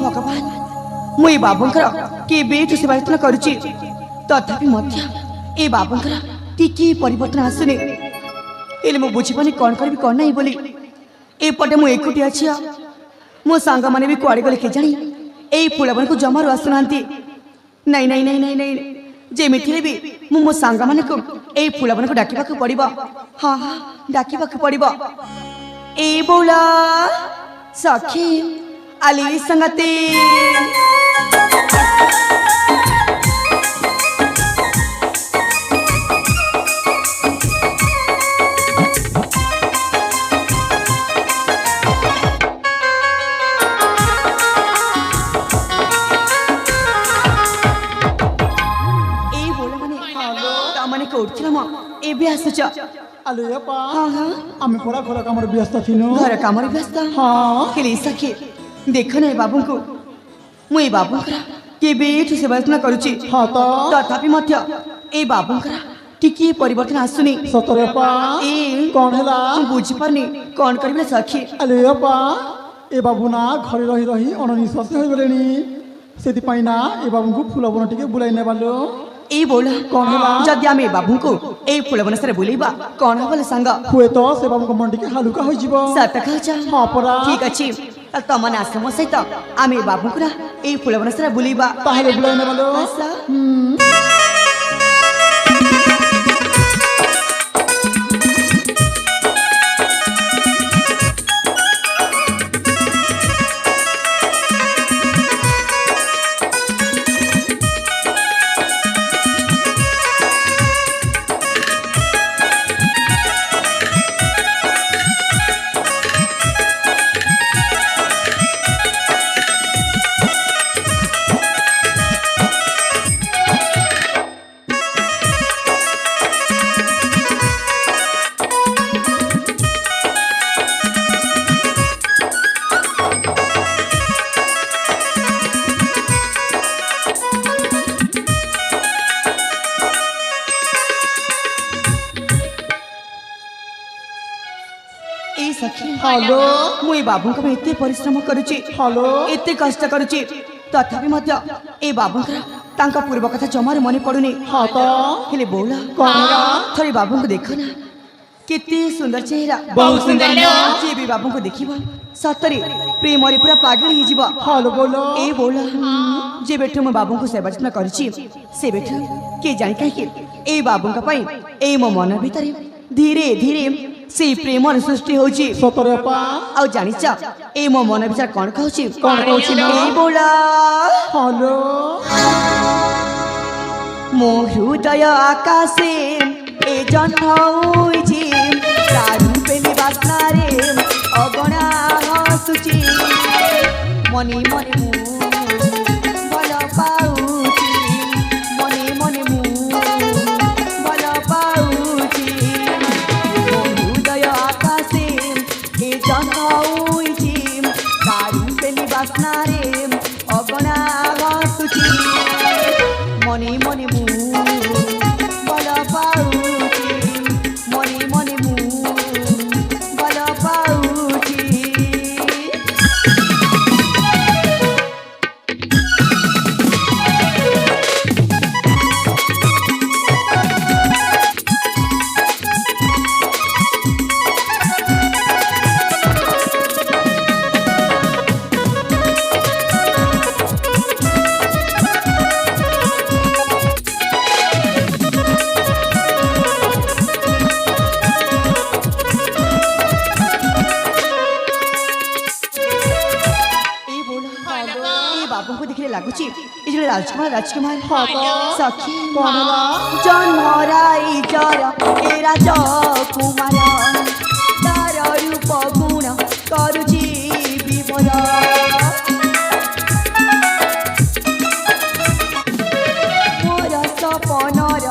भगवान मुई बाबूंकर केबेठु सेवा यत्न करुची तथापि मध्य ए बाबूंकर टिके परिवर्तन आसुनी एले मु बुझिपानी कौन करबी कौन नहीं बोली एपटे मु एकुटी अछि मो सांग माने भी कुआडे गले केजानी एई फुलबन को जमारू आसुनांती नहीं नहीं नहीं नहीं नहीं जेमिथिले भी मो सांग माने को एई फुलबन को डाकिबा को पड़िबो हां हां डाकिबा को पड़िबो ए बोला सखी आली संगते एबे आसुच आलो यपा हां हां आमे पड़ा घर कामर व्यस्त थिनु घर कामर व्यस्त हां केली सखी देख नै बाबू को मुई बाबू करा केबेठु सेवा यत्न करूची हां तो तथापि मध्य ए बाबू करा टिके परिवर्तन आसुनी सतरे पा ए कोन हला बुझी परनी कोन करबे सखी आलो यपा ए बाबू ना घरे रही रही अननिश्वास होई गलेनी सेति पाइना ए बाबू को फुलबन टिके बुलाई ने बालो ए बोला कौन हला जदि आमे बाबू को ए फुलबन सरे बुलेबा कोन हबले संग हुए तो से बाबू को मन टिके हालुका होई जिवो सत कहचा हां परा ठीक अछि तमन आश्रम सहित आमे बाबू कुरा ए फुलबन सरे बुलेबा ताहले बुलाई ने बालो आसा हेलो मुई बाबू को एते परिश्रम करूची हेलो एते कष्ट करूची तथापि मध्य ए बाबू तांका पूर्व कथा जमार मने पड़ुनी हां तो हेले बोला कोनरा थरी बाबू को देखो ना केते सुंदर चेहरा बहुत सुंदर लो जे भी बाबू को देखिबो सतरे प्रेम रे पूरा पागल ही जीव हेलो बोलो ए बोला जे बेठो म बाबू को सेवा जत्न करूची से बेठो के जानि काहे के ए बाबू का पई ए मो मन भीतर धीरे धीरे से प्रेम सृष्टि होची सतरे पा आ जानिच ए मो मन विचार कोन कहूची कोन कहूची ए बोला हेलो मो हृदय आकाशे ए जन्म होइची तारू पेली बासना रे अगणा हसुची मने मने मु भल पाउची मने मने मु भल पाउची मो हृदय आकाशे ए जन्म होइची तारू पेली बासना रे अगणा हसुची मने मने मु भल पाउची मने मने मु भल पाउची ଲାଗୁଛି ଏ ଯୋଉ ରାଜକୁମାର ସଖୀ ଜନ୍ମରାଇ ଜର ଏ ରାଜକୁମାର ତାର ରୂପ ଗୁଣ କରୁଛି ବିଭୋର ମୋର ସପନର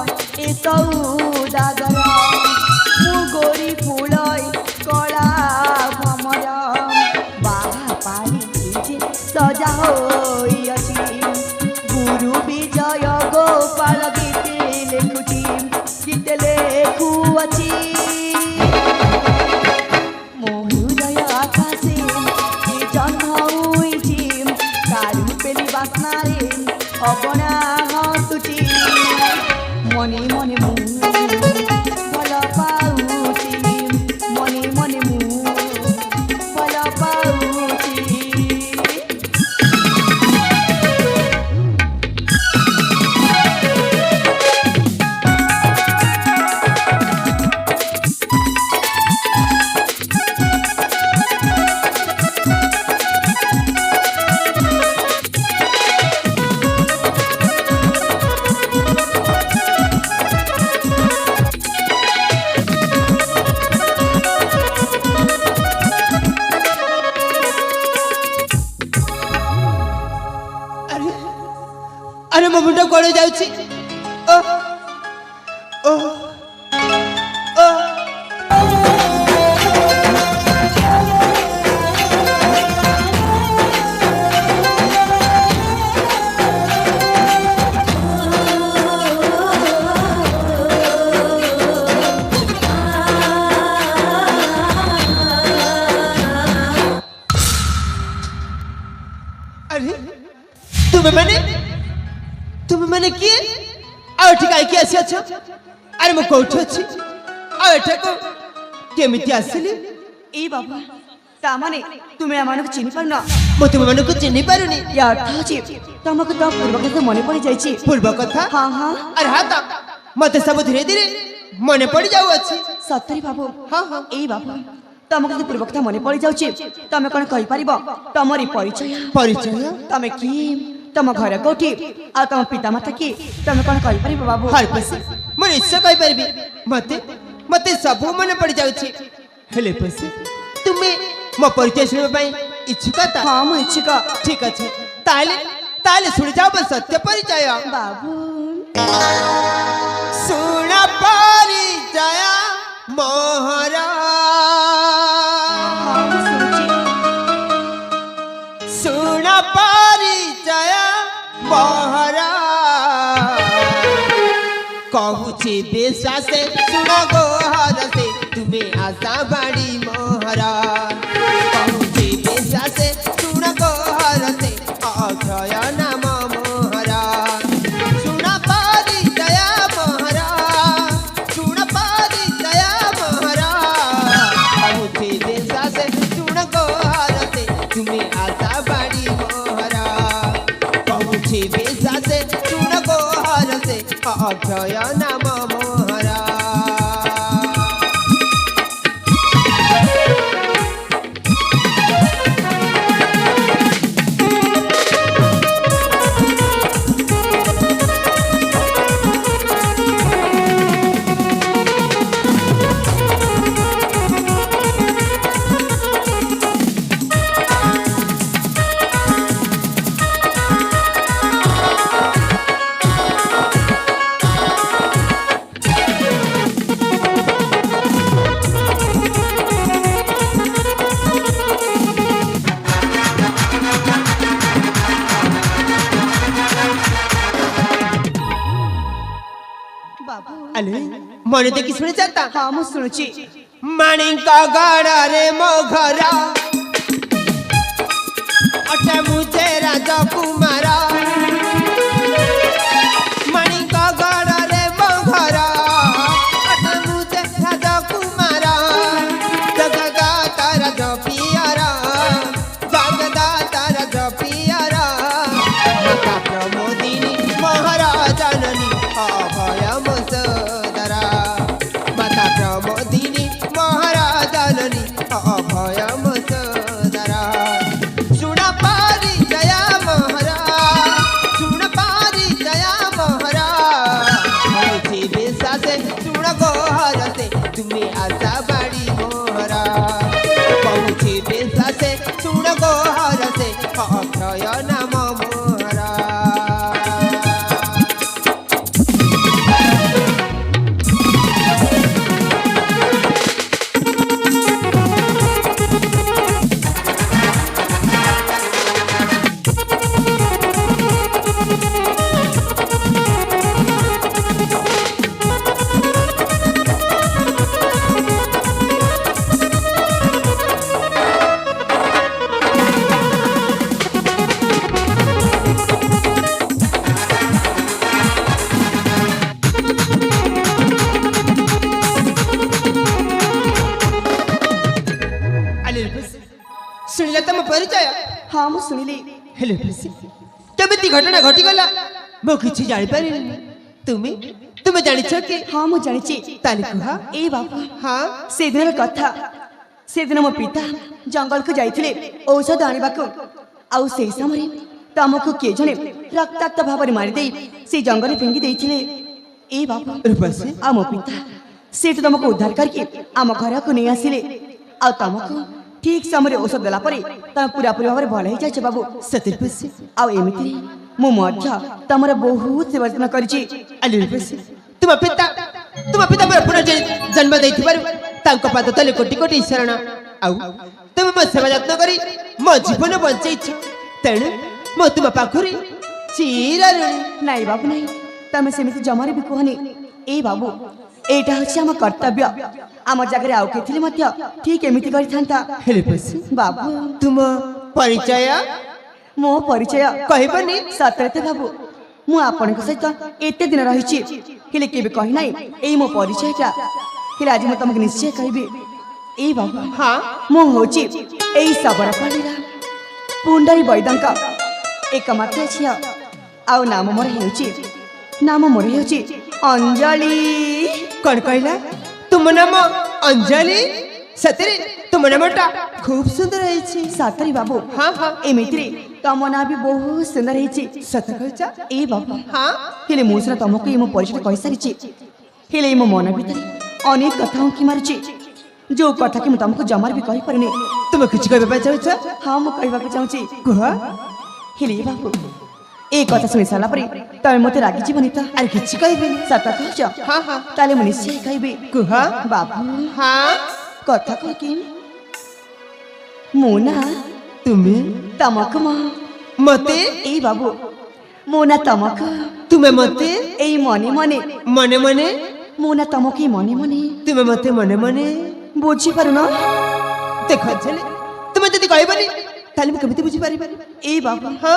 ଏ ସୌଦାଗର ମୁଁ ଗୋରି ଫୁଲଇ କଳା ଭମର ବାହା ପାଳି ସଜା ହୋଇଅଛି ଗୁରୁ ବିଜୟ ଗୋପାଳ ଗୀତେ ଲେଖୁଅଛି ମୋ ହୃଦୟ ଆକାଶେ ଅଗଣା ହସୁଛି ମନେ ମନେ ମୁଁ ଭଲ ପାଉଛି ମନେ ମନେ ମୁଁ ଭଲ ପାଉଛି। अरे मो मुंड कड़े जाउची ओ ओ ओ अरे तुम्हें मैंने किए आ ठीक आई आसी अच्छा अरे मो कोठ अछि आ एठे को केमिति आसिली ए बाबा ता माने तुमे आमानक चिनि पारना मो तुम मन को चिन्हि पारुनी या अर्थ अछि तमक त पूर्व कथा मने पड़ी जाइछि। पूर्व कथा हां हां अरे हा ता मते सब धीरे धीरे मने पड़ी जाउ अछि सतरी बाबू हां हां ए बाबू तमक त पूर्व कथा मने पड़ी जाउछि तमे कोन कहि परिबो तमरी परिचय परिचय तमे की तम घर कोठी आ तम पिता माता की तमे कोन कहि परिबो बाबू। हर पसे मन इच्छा कहि परबी मते मते सब मने पड़ी जाउ छी हेले पसे तुम्हें मो परिचय सुनबे पई इच्छुक ता हां म इच्छुक ठीक अछि ताले ताले सुनि जाओ बस सत्य परिचय बाबू सुन परिचय मोहरा हां सुनछि सुन परिचय मोहरा कहूची विश्वास से सुन गोहर से तुम्हें आशा बाड़ी मोहरा कहूची विश्वास से सुन गोहर से अक्षय नाम मोहरा सुन परिचय मोहरा सुन परिचय मोहरा कहूची विश्वास से सुन गोहर से तुम्हें आशा बाड़ी मोहरा कहूची विश्वास से सुन गोहर से अक्षय नाम मोहरा बाबू अरे मने देखि सुने जाता हां म सुनछि माणिक गड़ रे मोघरा अटे मुझे राजकुमारा माणिक गड़ रे मोघरा अटे मुझे राजकुमारा जगदा तारा जो पियारा जगदा तारा जो पियारा माता प्रमोदिनी महाराजननी अभय मुसदरा माता प्रमोदिनी महाराजननी अभय मुसदरा सुन परिचय मोहरा सुन परिचय मोहरा कहूची विश्वास से सुन गोहर से तुम्हें आशा बाड़ी मोहरा कहूची विश्वास से सुन गोहर से अक्षय नाम मोहरा ଶୁଣିଲା ତମ ପରିଚୟ? ହଁ ମୁଁ ଶୁଣିଲି। ହେଲେ ଖୁସି କେମିତି ଘଟଣା ଘଟିଗଲା ମୁଁ କିଛି ଜାଣିପାରିନି। ତୁମେ ତୁମେ ଜାଣିଛ କି? ହଁ ମୁଁ ଜାଣିଛି। ତାହେଲେ କୁହ। ଏଇ ବାବୁ, ହଁ ସେଦିନର କଥା। ସେଦିନ ମୋ ପିତା ଜଙ୍ଗଲକୁ ଯାଇଥିଲେ ଔଷଧ ଆଣିବାକୁ। ଆଉ ସେଇ ସମୟରେ ତମକୁ କିଏ ଜଣେ ରକ୍ତାକ୍ତ ଭାବରେ ମାରିଦେଇ ସେଇ ଜଙ୍ଗଲରେ ଫିଙ୍ଗି ଦେଇଥିଲେ। ଏଇ ବାବୁ, ରୂପସୀ ଆଉ ମୋ ପିତା ସେଠୁ ତମକୁ ଉଦ୍ଧାର କରିକି ଆମ ଘରକୁ ନେଇ ଆସିଲେ। ଆଉ ତମକୁ ଠିକ ସମୟରେ ଔଷଧ ଦେଲା ପରେ ତମେ ପୁରାପୁରି ଭାବରେ ଭଲ ହେଇଯାଇଛ ବାବୁ। ସତରେ ଖୁସି। ଆଉ ଏମିତିରେ ମୁଁ ମଧ୍ୟ ତମର ବହୁତ ସେବା ଯତ୍ନ କରିଛି। ଆଲି ରୂପସୀ ତୁମ ପିତା ମୋର ପୁନର୍ଜନ୍ମ ଦେଇଥିବାରୁ ତାଙ୍କ ପାଦ ତଳେ କୋଟି କୋଟି ଶରଣ। ଆଉ ତୁମେ ମୋ ସେବା ଯତ୍ନ କରି ମୋ ଜୀବନ ବଞ୍ଚେଇଛ, ତେଣୁ ମୁଁ ତୁମ ପାଖରେ ଚିରଋଣୀ। ନାଇଁ ବାବୁ ନାଇଁ, ତମେ ସେମିତି ଜମାରେ ବି କୁହନି। ଏଇ ବାବୁ, ଏଇଟା ହଉଛି ଆମ କର୍ତ୍ତବ୍ୟ। ଆମ ଜାଗାରେ ଆଉ କିଏ ଥିଲେ ମଧ୍ୟ ଠିକ ଏମିତି କରିଥାନ୍ତା। ହେଲେ ଖୁସି ବାବୁ, ତୁମ ପରିଚୟ ମୋ ପରିଚୟ କହିବନି? ସତରେ ତ ବାବୁ, ମୁଁ ଆପଣଙ୍କ ସହିତ ଏତେ ଦିନ ରହିଛି ହେଲେ କେବେ କହିନାହିଁ ଏଇ ମୋ ପରିଚୟଟା। ହେଲେ ଆଜି ମୁଁ ତମକୁ ନିଶ୍ଚୟ କହିବି। ଏଇ ବାବୁ, ହଁ ମୁଁ ହଉଛି ଏଇ ଶବରପଲ୍ଲୀର ପୁଣ୍ଡରୀ ବୈଦଙ୍କ ଏକମାତ୍ର ଝିଅ। ଆଉ ନାମ ମୋର ହେଉଛି ଅଞ୍ଜଳି। କଣ କହିଲା? ତୁମ ନାମ ଅଞ୍ଜଳି? ସତରେ ତୁମ ନାମଟା ଖୁବ ସୁନ୍ଦର ହେଇଛି। ସତରେ ବାବୁ, ହଁ ହଁ ଏମିତିରେ ତମ ନାଁ ବି ବହୁତ ସୁନ୍ଦର ହେଇଛି। ସତ କହୁଛ? ଏଇ ବାବୁ, ହଁ ହେଲେ ମୁଁ ସିନା ତମକୁ ଏଇ ମୋ ପରିଚୟ କହିସାରିଛି, ହେଲେ ଏଇ ମୋ ମନ ଭିତରେ ଅନେକ କଥା ଉଙ୍କି ମାରୁଛି, ଯୋଉ କଥା କି ମୁଁ ତମକୁ ଜମାରେ ବି କହିପାରୁନି। ତୁମେ କିଛି କହିବା ପାଇଁ ଚାହୁଁଛ? ହଁ ମୁଁ କହିବାକୁ ଚାହୁଁଛି। କୁହ। ହେଲେ ବାବୁ, এই কথা শুনে সারা পরে তবে মতে রাগি জীবনি তো আর কিছু কইবেনি? সত কହୁଛ? হ্যাঁ হ্যাঁ তাহলে ମୁଁ ନିଶ୍ଚୟ କହିବି। କୁହ। ବାବୁ, হ্যাঁ କଥା କହ କି ମୁଁ ନା তুমি ତମକୁ মতে ଏଇ ବାବୁ, ମୁଁ ନା ତମକୁ তুমি মতে ଏଇ ମନେ ମନେ মনে মনে ମୁଁ ନା ତମକୁ ଏଇ ମନେ ମନେ তুমি মতে মনে মনে ବୁଝିପାରୁନ? ଦେଖ ଝିଲି, তুমি যদি କହିବନି ତାହେଲେ ମୁଁ କେମିତି ବୁଝିପାରିବି? ଏଇ ବାବୁ, ହଁ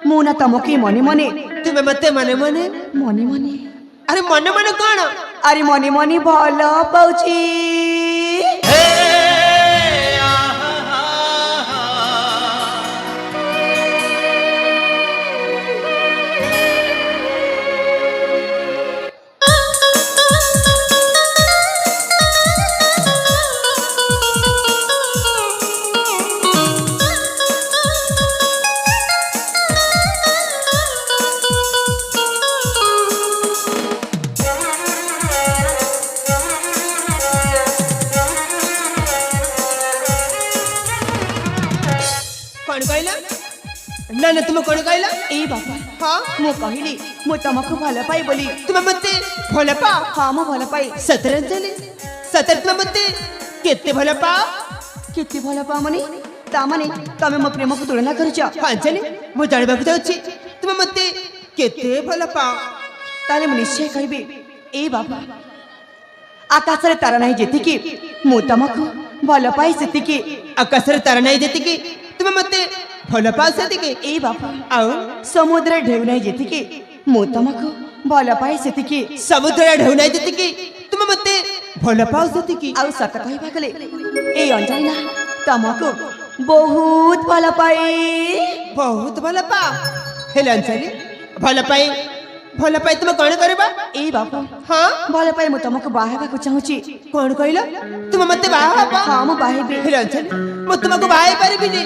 ମୁଁ ନା ତମକୁ ଏଇ ମନେ ମନେ তুমি ମତେ ମନେ ମନେ ମନେ ମନେ ଆରେ ମନେ ମନେ କଣ? ଆରେ ମନେ ମନେ ଭଲ ପାଉଛି। କଣ କହିଲ? ନା ନା তুমি କଣ କହିଲ? ଏଇ ବାବୁ, ହଁ ମୁଁ କହିଲି ମୁଁ ତମକୁ ଭଲ ପାଏ ବୋଲି। তুমি ମତେ ଭଲ ପାଅ? ହଁ ମୁଁ ଭଲ ପାଏ। ସତରେ ଝିଲି, ସତରେ তুমি ମତେ କେତେ ଭଲ ପାଅ? କେତେ ଭଲ ପାଅ ମାନେ? ତା ମାନେ ତମେ ମୋ ପ୍ରେମକୁ ତୁଳନା କରୁଛ? ହଁ ଝିଲି, ମୁଁ ଜାଣିବାକୁ ଚାହୁଁଛି তুমি ମତେ କେତେ ଭଲ ପାଅ? ତାହେଲେ ମୁଁ ନିଶ୍ଚୟ କହିବି। ଏଇ ବାବୁ, ଆକାଶରେ ତାରା ନାହିଁ ଯେତିକି ମୁଁ ତମକୁ ଭଲ ପାଏ ସେତିକି। ଆକାଶରେ ତାରା ନାହିଁ ଯେତିକି তুমি ମତେ ଭଲ ପାଅ ସେତିକି? ଏଇ ବାବୁ, ଆଉ ସମୁଦ୍ରରେ ଢେଉ ନାହିଁ ଯେତିକି ମୁଁ ତମକୁ ଭଲ ପାଏ ସେତିକି। ସମୁଦ୍ରରେ ଢେଉ ନାହିଁ ଯେତିକି তুমি ମତେ ଭଲ ପାଅ ସେତିକି? ଆଉ ସତ କହିବାକୁ ଗଲେ ଏଇ ଅଞ୍ଜଳି ନା ତମକୁ ବହୁତ ଭଲ ପାଏ। ବହୁତ ଭଲ ପାଅ? ହେଲେ ଅଞ୍ଜଳି, ଭଲ ପାଇ তুমি କଣ କରିବ? ଏଇ ବାବୁ, ହଁ ଭଲ ପାଏ ମୁଁ ତମକୁ ବାହା ହେବାକୁ ଚାହୁଁଛି। କଣ କହିଲ? তুমি ମତେ ବାହା ହବ? ହଁ ମୁଁ ବାହା ହେବି। ହେଲେ ଅଞ୍ଜଳି, ମୁଁ ତୁମକୁ ବାହା ହେଇପାରିବିନି।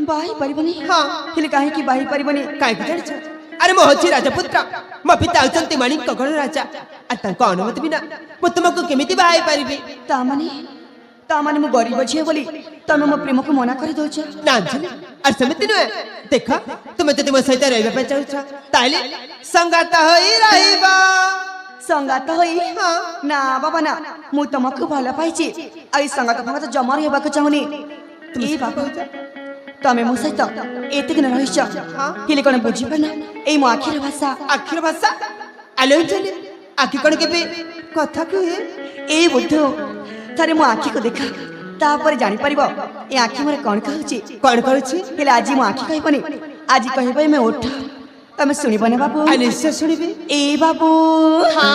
ବାହା ହେଇପାରିବନି? ହଁ। ହେଲେ କାହିଁକି ବାହା ହେଇପାରିବନି? କାହିଁକି ଜାଣିଛ? ଆରେ ମୁଁ ହଉଛି ରାଜପୁତ୍ର, ମୋ ପିତା ହଉଛନ୍ତି ମାଣିକଗଡ଼ ରାଜା। ଆଉ ତାଙ୍କ ଅନୁମତି ବିନା ମୁଁ ତୁମକୁ କେମିତି ବାହା ହେଇପାରିବି? ତା ମାନେ ମୁଁ ଗରିବ ଝିଅ ବୋଲି ତମେ ମୋ ପ୍ରେମକୁ ମନା କରିଦଉଛ? ନା ଝିଲି, আর ସେମିତି ନୁହେଁ। ଦେଖ, ତୁମେ ଯଦି ମୋ ସହିତ ରହିବା ପାଇଁ ଚାହୁଁଛ ତାହେଲେ ସଙ୍ଗାତ ହୋଇ ରହିବ। ସଙ୍ଗାତ ହୋଇ? ହଁ। ନା ବାବା ନା, ମୁଁ ତମକୁ ଭଲ ପାଇଛି। ଆଉ ଏଇ ସଙ୍ଗାତ ଫଙ୍ଗାତ ଜମାରୁ ହେବାକୁ ଚାହୁଁନି। ଏଇ ବାବୁ, ତମେ ମୋ ସହିତ ଏତେ ଦିନ ରହିଛ, ହେଲେ କଣ ବୁଝିପାରୁନ ଏଇ ମୋ ଆଖିର ଭାଷା? ଆଖିର ଭାଷା? ଆଲୋ ଝିଲି, ଆଖି କଣ କେବେ କଥା କୁହେ? ଏଇ ବୁଦ୍ଧୁ, ଥରେ ମୋ ଆଖିକୁ ଦେଖ, ତାପରେ ଜାଣିପାରିବ ଏ ଆଖି ମୋର କଣ କହୁଛି। କଣ କରୁଛି? ହେଲେ ଆଜି ମୋ ଆଖି କହିବନି, ଆଜି କହିବ ଆମେ ଓଠ। ତମେ ଶୁଣିବ ନା ବାବୁ? ନିଶ୍ଚୟ ଶୁଣିବି। ଏଇ ବାବୁ, ହଁ।